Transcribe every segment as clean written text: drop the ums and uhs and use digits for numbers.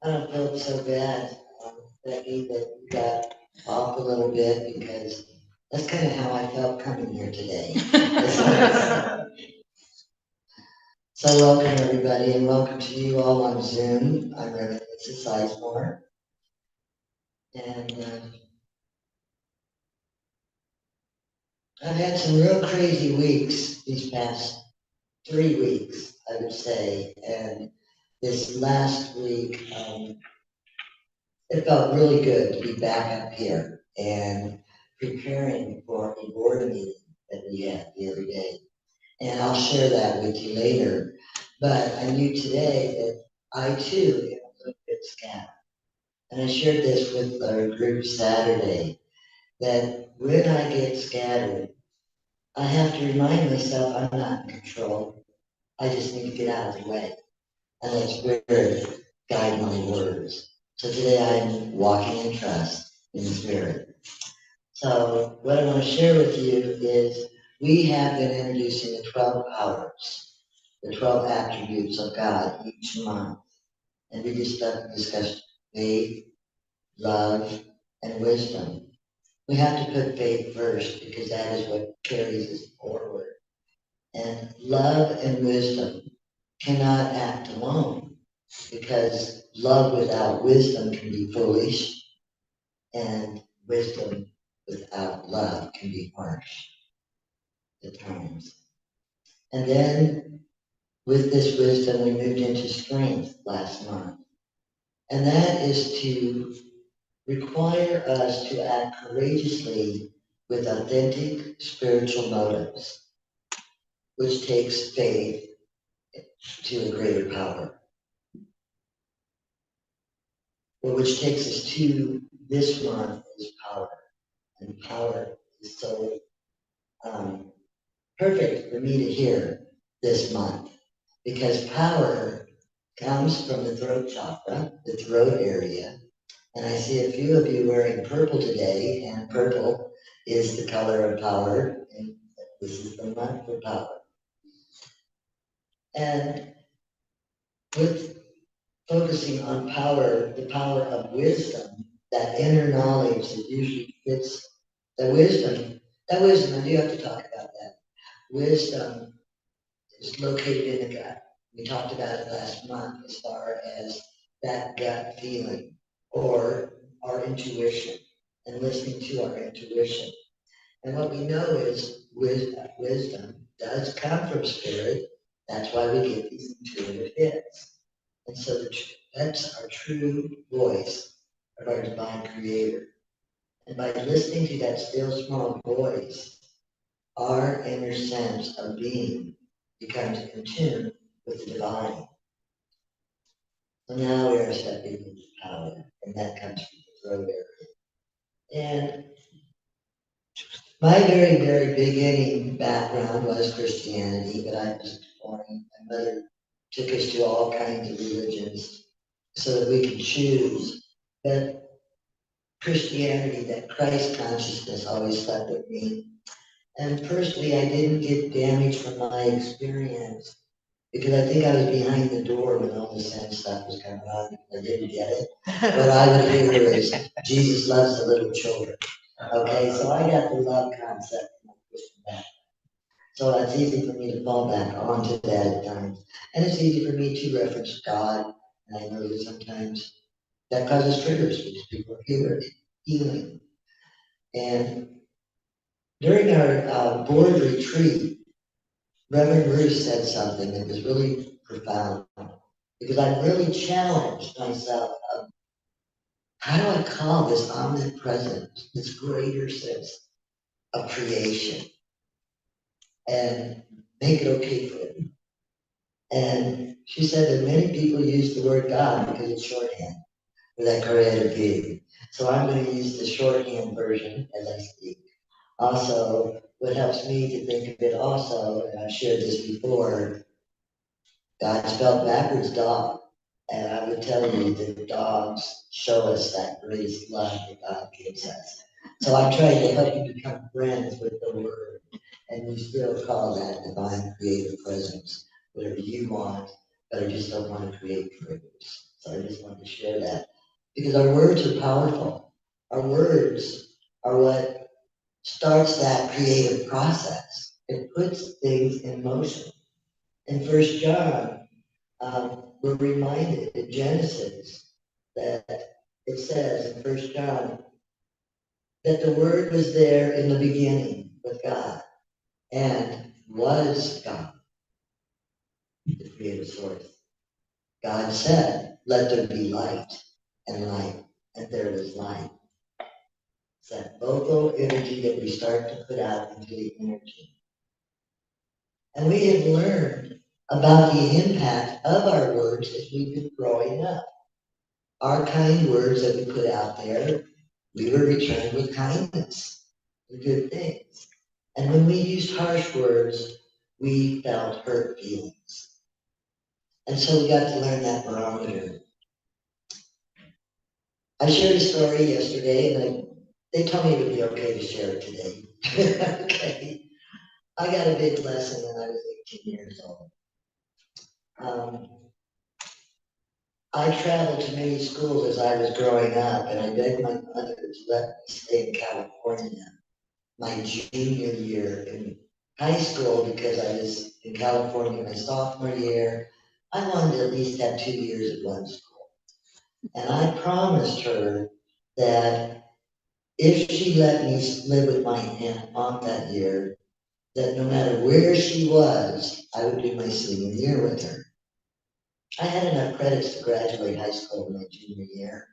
I don't feel so bad, Becky, that you got off a little bit because that's kind of how I felt coming here today. So welcome everybody and welcome to you all on Zoom. I'm Reverend Sizemore. And I've had some real crazy weeks these past 3 weeks, I would say. And this last week, it felt really good to be back up here and preparing for a board meeting that we had the other day. And I'll share that with you later. But I knew today that I too am a little bit scattered. And I shared this with our group Saturday, that when I get scattered, I have to remind myself I'm not in control. I just need to get out of the way and let Spirit guide my words. So today I'm walking in trust in the Spirit. So what I want to share with you is we have been introducing the 12 powers, the 12 attributes of God each month. And we just discussed faith, love, and wisdom. We have to put faith first because that is what carries us forward. And love and wisdom cannot act alone because love without wisdom can be foolish and wisdom without love can be harsh at times. And then with this wisdom, we moved into strength last month. And that is to require us to act courageously with authentic spiritual motives, which takes faith to a greater power. Well, which takes us to this month is power. And power is so perfect for me to hear this month because power comes from the throat chakra, the throat area. And I see a few of you wearing purple today, and purple is the color of power, and this is the month for power. And with focusing on power, the power of wisdom, that inner knowledge that usually fits the wisdom, I do have to talk about that. Wisdom is located in the gut. We talked about it last month as far as that gut feeling or our intuition and listening to our intuition. And what we know is wisdom does come from spirit. That's why we get these intuitive hits. And so that's our true voice of our divine creator. And by listening to that still small voice, our inner sense of being becomes in tune with the divine. So now we are stepping into power, and that comes from the throat area. And my very, very beginning background was Christianity, but I was born. My mother took us to all kinds of religions so that we could choose. But Christianity, that Christ consciousness always stuck with me. And personally, I didn't get damaged from my experience because I think I was behind the door when all the sin stuff was coming on. I didn't get it. What I would hear is, Jesus loves the little children. Okay, so I got the love concept from Christian background. So it's easy for me to fall back onto that at times. And it's easy for me to reference God. And I know that sometimes that causes triggers because people are healing. And during our board retreat, Reverend Bruce said something that was really profound because I really challenged myself of how do I call this omnipresence, this greater sense of creation, and make it okay for it. And she said that many people use the word God because it's shorthand for that creative being. So I'm going to use the shorthand version as I speak. Also, what helps me to think of it also, and I've shared this before, God spelled backwards dog. And I would tell you that dogs show us that greatest love that God gives us. So I'm trying to help you become friends with the word. And you still call that divine creative presence, whatever you want, but I just don't want to create triggers. So I just wanted to share that. Because our words are powerful. Our words are what starts that creative process. It puts things in motion. In First John, we're reminded in Genesis that it says in First John that the Word was there in the beginning with God and was God, the creative source. God said, "Let there be light," and there was light. It's that vocal energy that we start to put out into the energy. And we have learned about the impact of our words as we've been growing up. Our kind words that we put out there, we were returned with kindness and good things. And when we used harsh words, we felt hurt feelings. And so we got to learn that barometer. I shared a story yesterday, and they told me it would be okay to share it today. Okay. I got a big lesson when I was 18 years old. I traveled to many schools as I was growing up, and I begged my mother to let me stay in California my junior year in high school because I was in California my sophomore year. I wanted to at least have 2 years at one school. And I promised her that if she let me live with my aunt that year, that no matter where she was, I would do my senior year with her. I had enough credits to graduate high school in my junior year,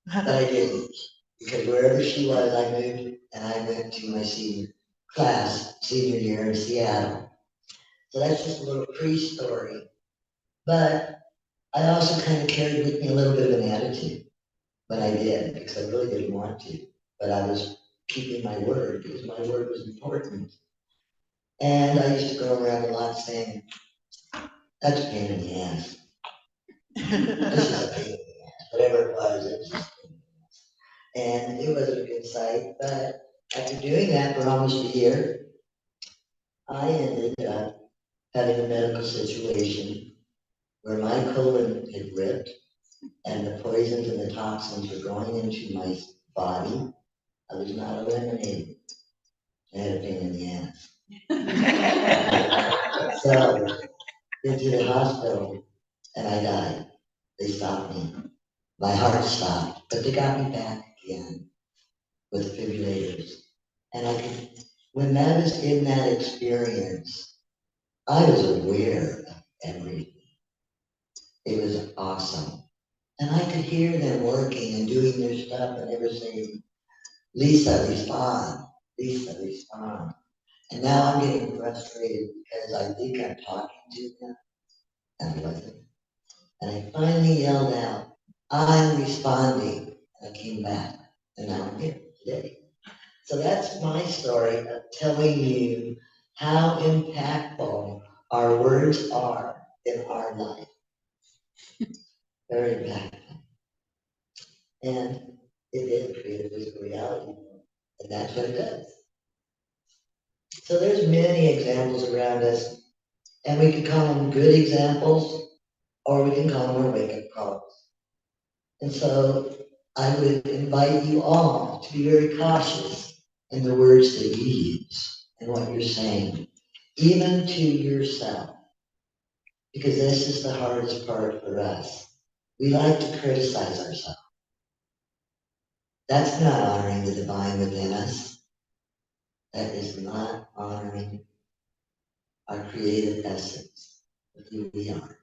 but I didn't, because wherever she was, I moved and I went to my senior year in Seattle. So that's just a little pre-story. But I also kind of carried with me a little bit of an attitude, but I did, because I really didn't want to. But I was keeping my word, because my word was important. And I used to go around a lot saying, "That's a pain in the ass. This is a pain in the ass." Whatever it was just a pain in the ass. And it wasn't a good sight, but after doing that for almost a year, I ended up having a medical situation where my colon had ripped and the poisons and the toxins were going into my body. I was not eliminated. I had a pain in the ass. So, into the hospital, and I died. They stopped me. My heart stopped, but they got me back again with defibrillators. And when I was in that experience, I was aware of everything. It was awesome. And I could hear them working and doing their stuff, and they were saying, "Lisa, respond. Lisa, respond." And now I'm getting frustrated because I think I'm talking to them, and I wasn't. And I finally yelled out, "I'm responding." And I came back, and now I'm here today. So that's my story of telling you how impactful our words are in our life. Very impactful. And it is create a physical reality. And that's what it does. So there's many examples around us, and we can call them good examples, or we can call them our wake-up calls. And so I would invite you all to be very cautious in the words that you use and what you're saying, even to yourself, because this is the hardest part for us. We like to criticize ourselves. That's not honoring the divine within us. That is not honoring our creative essence of who we are.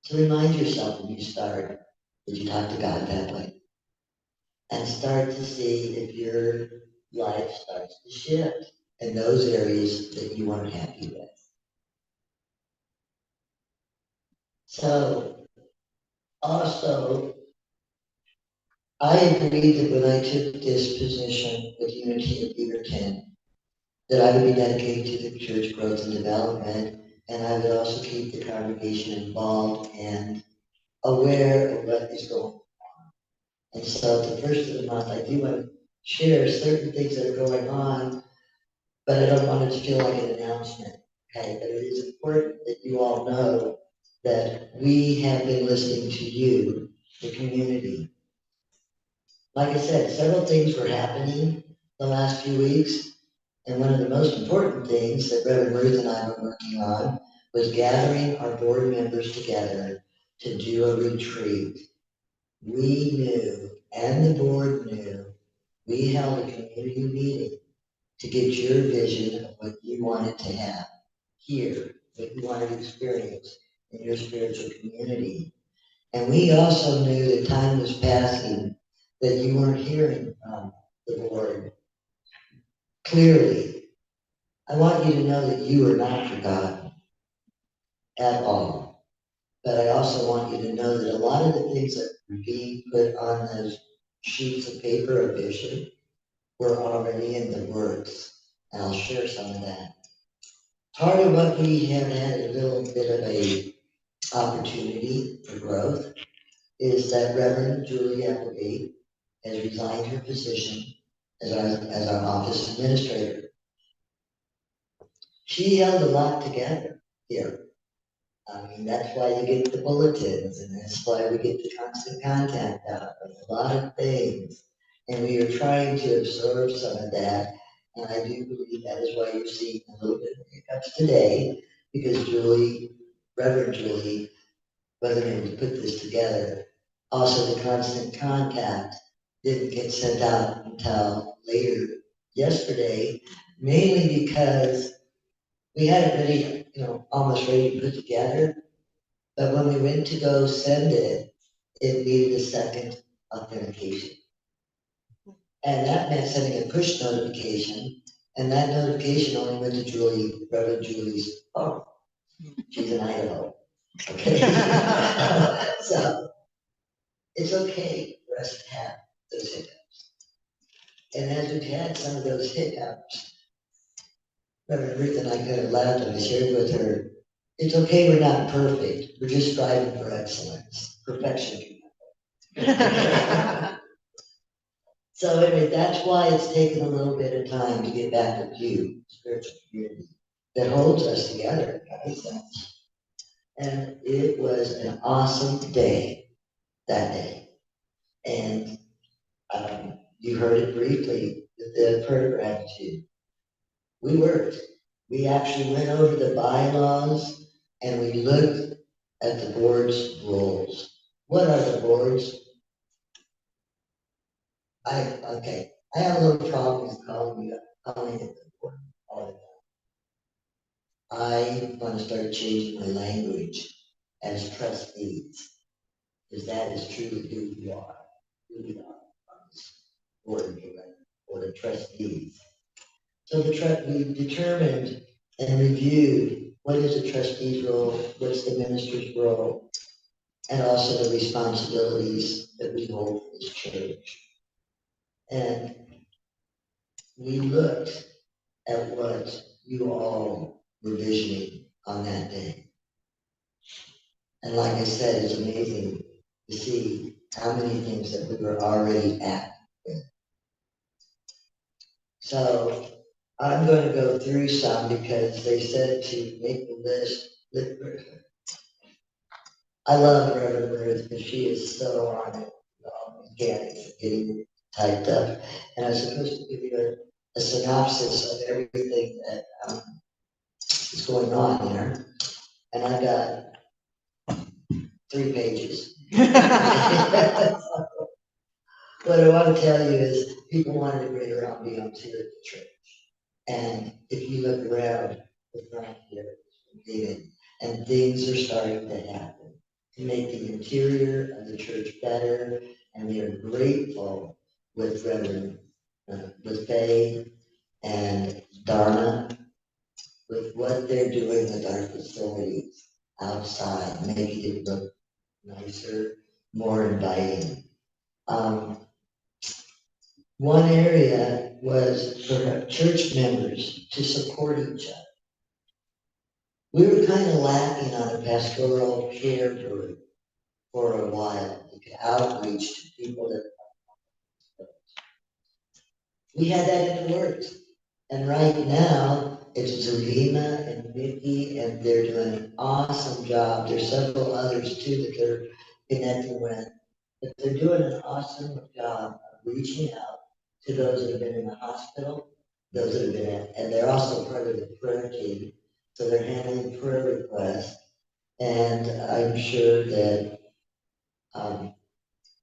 So remind yourself when you start that you talk to God that way. And start to see if your life starts to shift in those areas that you aren't happy with. So, also, I agreed that when I took this position with Unity of Beaverton, that I would be dedicated to the church growth and development, and I would also keep the congregation involved and aware of what is going on. And so, the first of the month, I do want to share certain things that are going on, but I don't want it to feel like an announcement. Okay, but it is important that you all know that we have been listening to you, the community. Like I said, several things were happening the last few weeks, and one of the most important things that Reverend Ruth and I were working on was gathering our board members together to do a retreat. We knew, and the board knew, we held a community meeting to get your vision of what you wanted to have here, what you wanted to experience in your spiritual community. And we also knew that time was passing, that you weren't hearing from the board clearly. I want you to know that you are not forgotten at all. But I also want you to know that a lot of the things that were being put on those sheets of paper of vision were already in the works. And I'll share some of that. Part of what we have had a little bit of a opportunity for growth is that Reverend Julie Appleby has resigned her position as our office administrator. She held a lot together here. I mean, that's why you get the bulletins, and that's why we get the constant contact out. There's a lot of things, and we are trying to absorb some of that. And I do believe that is why you're seeing a little bit of hiccups today, because Reverend Julie, wasn't able to put this together. Also, the constant contact didn't get sent out until later yesterday, mainly because we had it ready, almost ready to put together. But when we went to go send it, it needed a second authentication. And that meant sending a push notification, and that notification only went to Reverend Julie's phone. She's in Idaho. Okay. So it's okay for us to have those hiccups. And as we've had some of those hiccups, Reverend Ruth and I kind of laughed and I shared with her, it's okay, we're not perfect. We're just striving for excellence. Perfection can happen. So anyway, that's why it's taken a little bit of time to get back with you, spiritual community, that holds us together, guys. And it was an awesome day that day. And you heard it briefly, the prayer gratitude. We worked. We actually went over the bylaws and we looked at the board's rules. What are the boards? I have a little problem with calling it the board all the time. I want to start changing my language as trustees, because that is truly who we are. Who we are on this board of trustees. So we determined and reviewed what is the trustee's role, what's the minister's role, and also the responsibilities that we hold for this church. And we looked at what you all were visioning on that day. And like I said, it's amazing to see how many things that we were already at with. So I'm going to go through some because they said to make the list. I love Reverend Ruth because she is so on it, mechanics and getting it typed up. And I was supposed to give you a synopsis of everything that is going on here. And I've got 3 pages. What I want to tell you is people wanted a greater ambiance here at the church. And if you look around the front here, and things are starting to happen to make the interior of the church better. And we are grateful with Reverend, with Powe and Dharma, with what they're doing with our facilities outside, making it look nicer, more inviting. One area was for church members to support each other. We were kind of lacking on a pastoral care group for a while, like outreach to people that we had that in the works. And right now, it's Zulima and Mickey, and they're doing an awesome job. There's several others too that they're connecting with, but they're doing an awesome job of reaching out to those that have been in the hospital, those that have been in, and they're also part of the prayer team, so they're handling prayer requests. And I'm sure that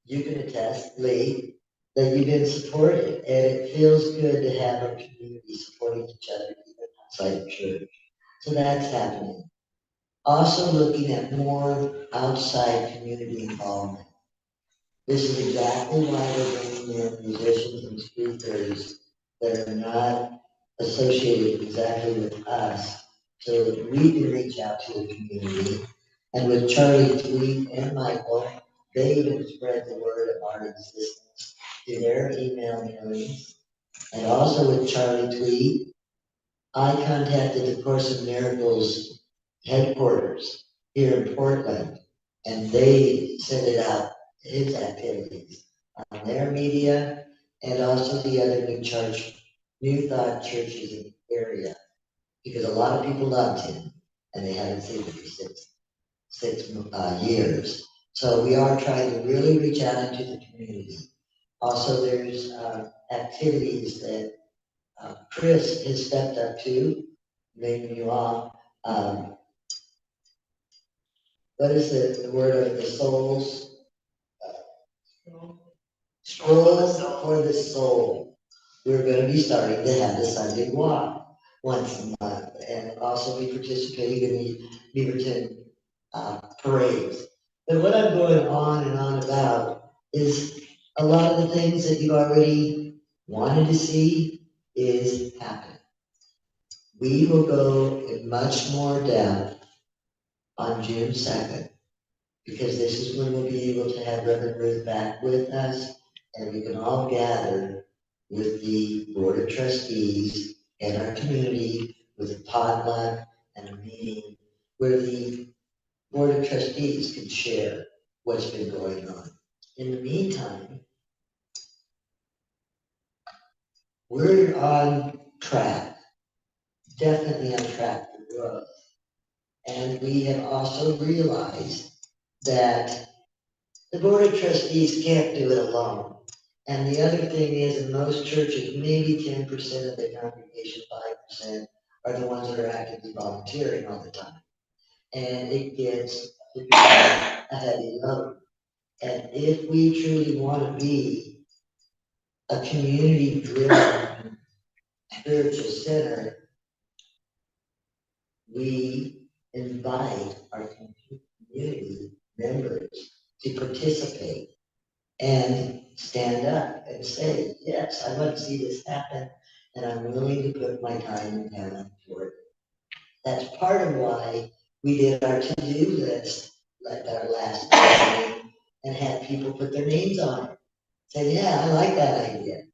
you can attest, Lee, that you've been supported, and it feels good to have our community supporting each other even outside the church. So that's happening. Also looking at more outside community involvement. This is exactly why we're bringing in musicians and speakers that are not associated exactly with us, so that we can reach out to the community. And with Charlie Tweet and Michael, they even spread the word of our existence through their email hearings. And also with Charlie Tweet, I contacted the Course in Miracles headquarters here in Portland, and they sent it out, his activities on their media, and also the other New Thought churches in the area, because a lot of people loved him, and they haven't seen him for six years. So we are trying to really reach out into the community. Also, there's activities that Chris has stepped up to, naming you off. What is the word of the souls? Stroll for the soul. We're going to be starting to have the Sunday walk once a month, and also be participating in the Beaverton parades. But what I'm going on and on about is a lot of the things that you already wanted to see is happening. We will go in much more depth on June 2nd, because this is when we'll be able to have Reverend Ruth back with us, and we can all gather with the Board of Trustees and our community with a potluck and a meeting where the Board of Trustees can share what's been going on. In the meantime, we're on track, definitely on track for growth. And we have also realized that the Board of Trustees can't do it alone. And the other thing is, in most churches, maybe 10% of the congregation, 5%, are the ones that are actively volunteering all the time. And it gets a heavy load. And if we truly want to be a community-driven spiritual center, we invite our community members to participate and stand up and say, yes, I want to see this happen, and I'm willing to put my time and talent toward it. That's part of why we did our to-do list like our last meeting and had people put their names on it. Say, yeah, I like that idea.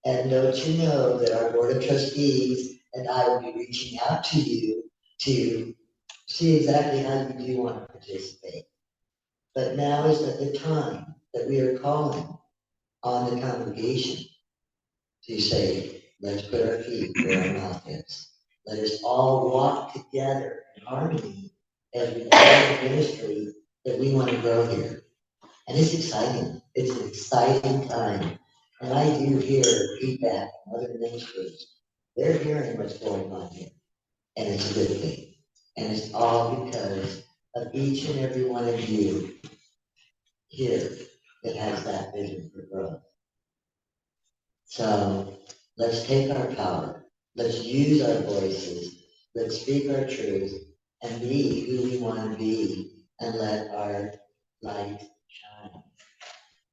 And don't you know that our Board of Trustees and I will be reaching out to you to see exactly how you do want to participate. But now is the time that we are calling on the congregation to say, let's put our feet where our mouth is. Let us all walk together in harmony as we grow the ministry that we want to grow here. And it's exciting. It's an exciting time. And I do hear feedback from other ministers. They're hearing what's going on here. And it's a good thing. And it's all because of each and every one of you here that has that vision for growth. So let's take our power. Let's use our voices. Let's speak our truth and be who we want to be, and let our light shine.